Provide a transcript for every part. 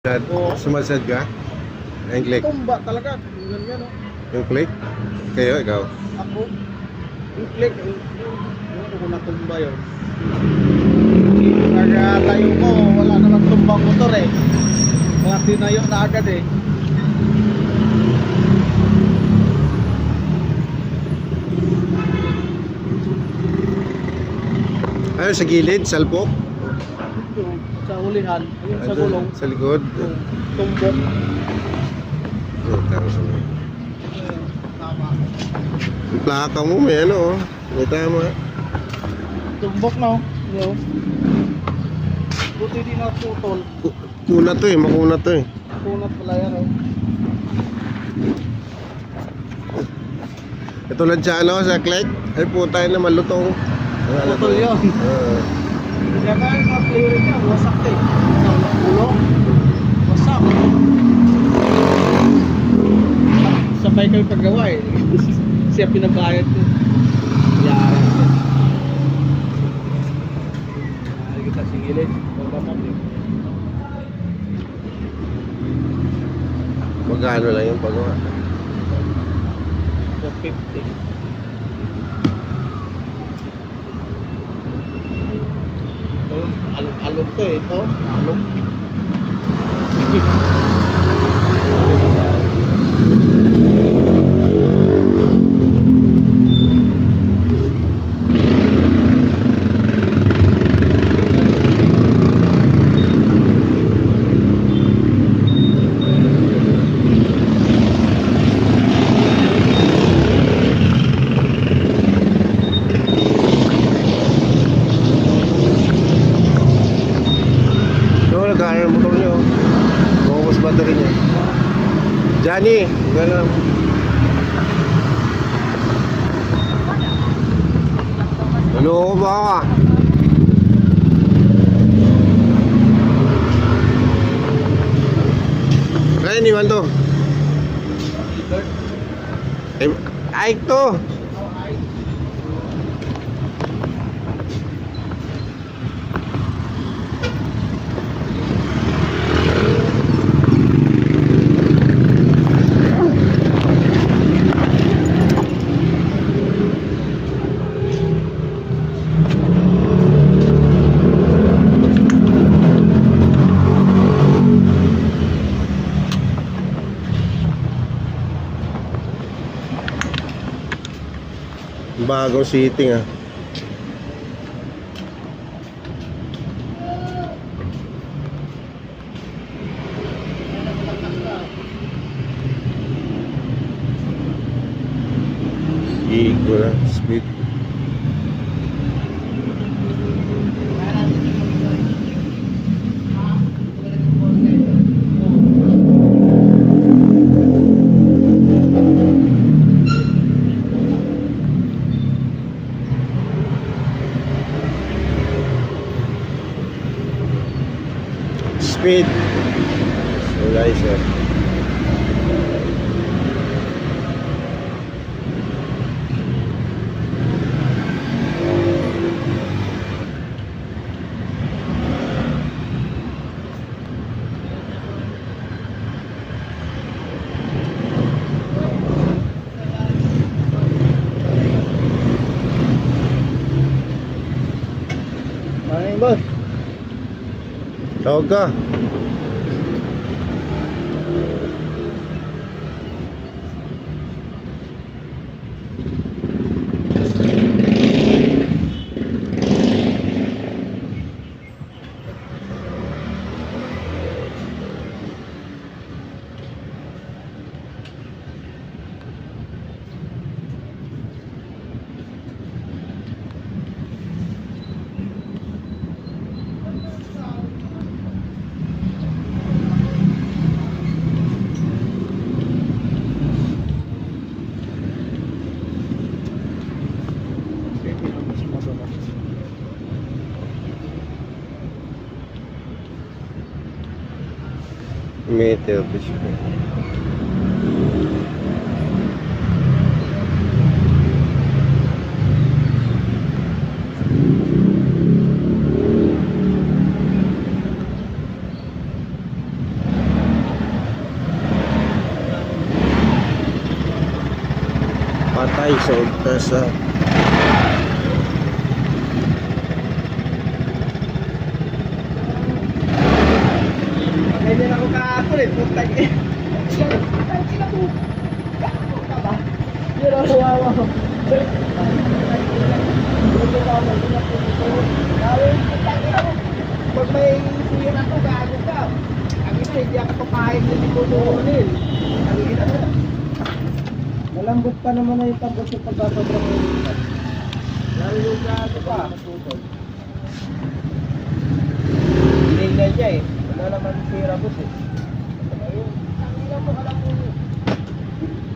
Oo. Sumasad ka? Ang click? Tumba talaga. Ganyan, no? Yung click? Kayo, ikaw? Ako. Yung click. Yung ko natumba yun. Tayo ko, wala naman tumbang motor eh. Mga tinayo na agad eh. Ano, sa gilid? Salpok? Yung sa ulihan, yung sa Ano, gulong. sa likod? Yung tumbok. Tama. Tama. Yung plaka mo, may ano, oh. May tama. Tumbok na, no? Buti di na putol. Kuna to eh, makuna to eh. Kunat pala yan, oh. Katulad sa ano, sa click? Ay putay na malutong. Putol yun. Kaya nga yung mga player niya, wasak eh. Sa gulong. Wasak. Sabay kayo paggawa eh. Siya pinabayad ko. Yaran siya. Ay, kita singilin. Pagbamak yun. Magkano lang yung pagawa? 450. Alog to eh, ito. Alog. No, nagkano yung motor nyo. Bukos battery niya. Johnny, gano'n. Ano ko ba ka? Kaya iniwan to. Ay, to. Bagong seating ah. Igo na, speed. Speed. Wala isa. Maraming boss. Tawag ka. Meter fish. Ay, sa Ultas ah. Ganyan ako kahapon eh, puntag eh. Yun ang huwawa ko. Pag may suyan ako, gago ka. Ang ina, hindi ako pakain na dito doon. Ang ina. Malambot pa naman na yung pagkat yung pagkasobrang ulitan. Lalo yung gago pa. Hindi niya eh. Wala naman pera boss eh. Ayun, ang ina mo, alam mo.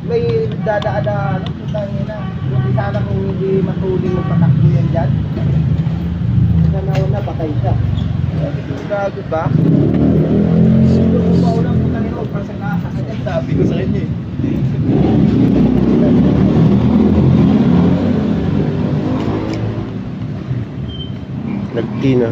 May dadaan-daan, ano, putang ina. Hindi sana kung hindi matuloy magpatakbo yan dyan. Sana patay siya. Gago ba? Siguro kung maulang putang ina, para sa nakakakagad. Sabi ko sa kanya eh. Nagtina.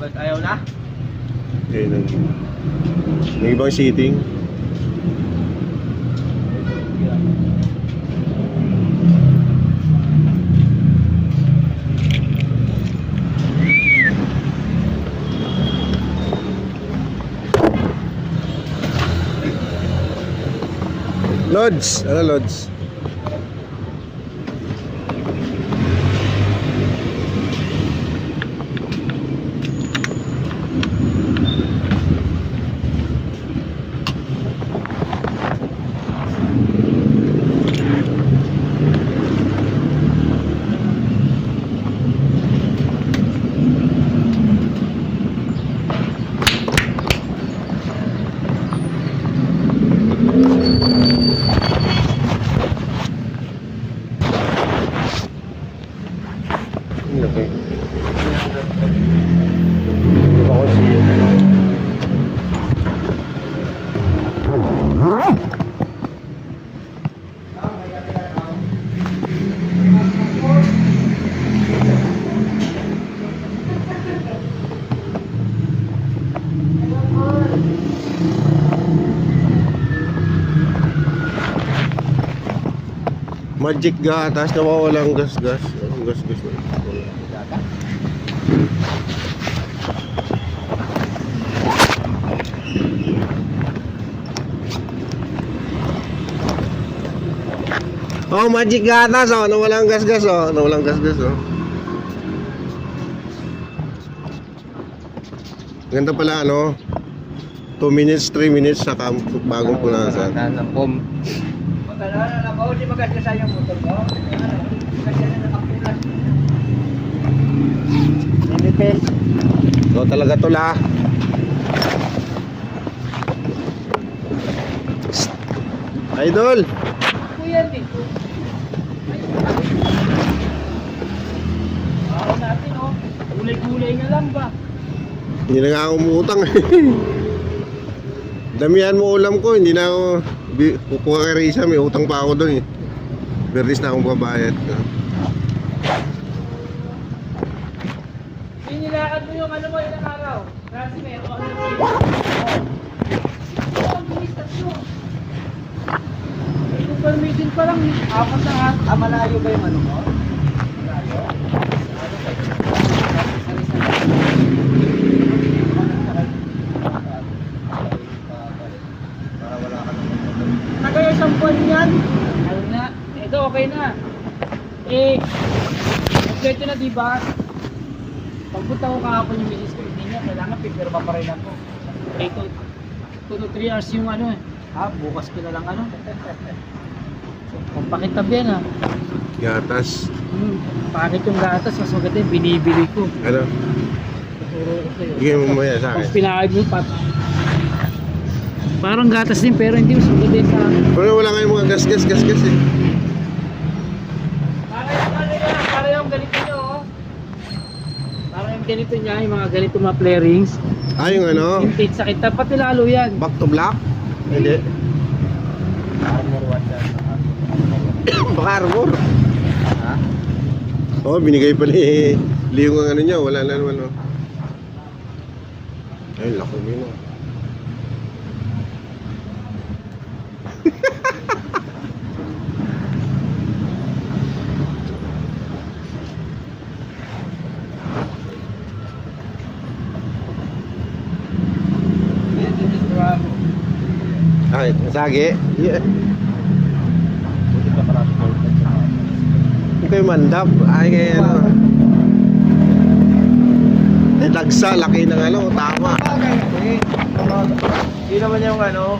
Ba't ayaw na? Ayun. May ibang seating. Lods, ano Lods? Okay. Ako Magic gatas na walang gas-gas. Ang gas-gas na. Oh, magic gatas oh, na walang gas-gas oh, na walang gas-gas oh. Ganda pala ano. 2 minutes, 3 minutes sa bagong punasan. Nanapom. Pagkala na ba, hindi magkasa yung motor ko. Kasi na nakapulas. Nilipis. So talaga to la. Idol. Kuya dito. Ako natin oh. Gulay-gulay nga lang ba? Hindi na nga ako umutang Damihan mo ulam ko, hindi na ako kukuha kay Risa, may utang pa ako doon eh. Berlis na akong babayad. Inilakad mo yung ano mo ilang araw. Kasi meron ako ng sila. Ang bumistas mo. Ito permission pa lang. Apat na at. Malayo ba yung ano mo? Malayo? Nagaya isang buwan yan. Ano na? Ito okay na. Kompleto na diba? Pagpunta ko kahapon yung misis ko, hindi niya, kailangan pipirma pa rin ako. 2 to 3 hours yung ano eh. Bukas ko na lang ano. Kung pakitab yan Gatas. Pakit yung gatas, mas maganda yung binibili ko. Ano? Tuturo ko sa'yo. Bigyan mo maya sa Pag akin. pinahag mo, Parang gatas din pero hindi sugat din sa akin. Pero wala kayong mga gas eh. Para yung ganito nyo, oh. Para yung ganito niya, yung mga ganito mga flarings. Ah, yung ano? Vintage sakit. Dapat nilalo yan. Back to black? Hindi. Armor one yan. Baka arbor. Ha? Oo, binigay pa ni Leong ang ano niya. Wala na naman, oh. Ay, laki mo yun, oh. Ay, sagi. Yeah. Buti pa parang gold at saka. Ito yung mandap. Ay, kaya ano. Dagsa, laki ng ano, tama. Hindi naman yung ano,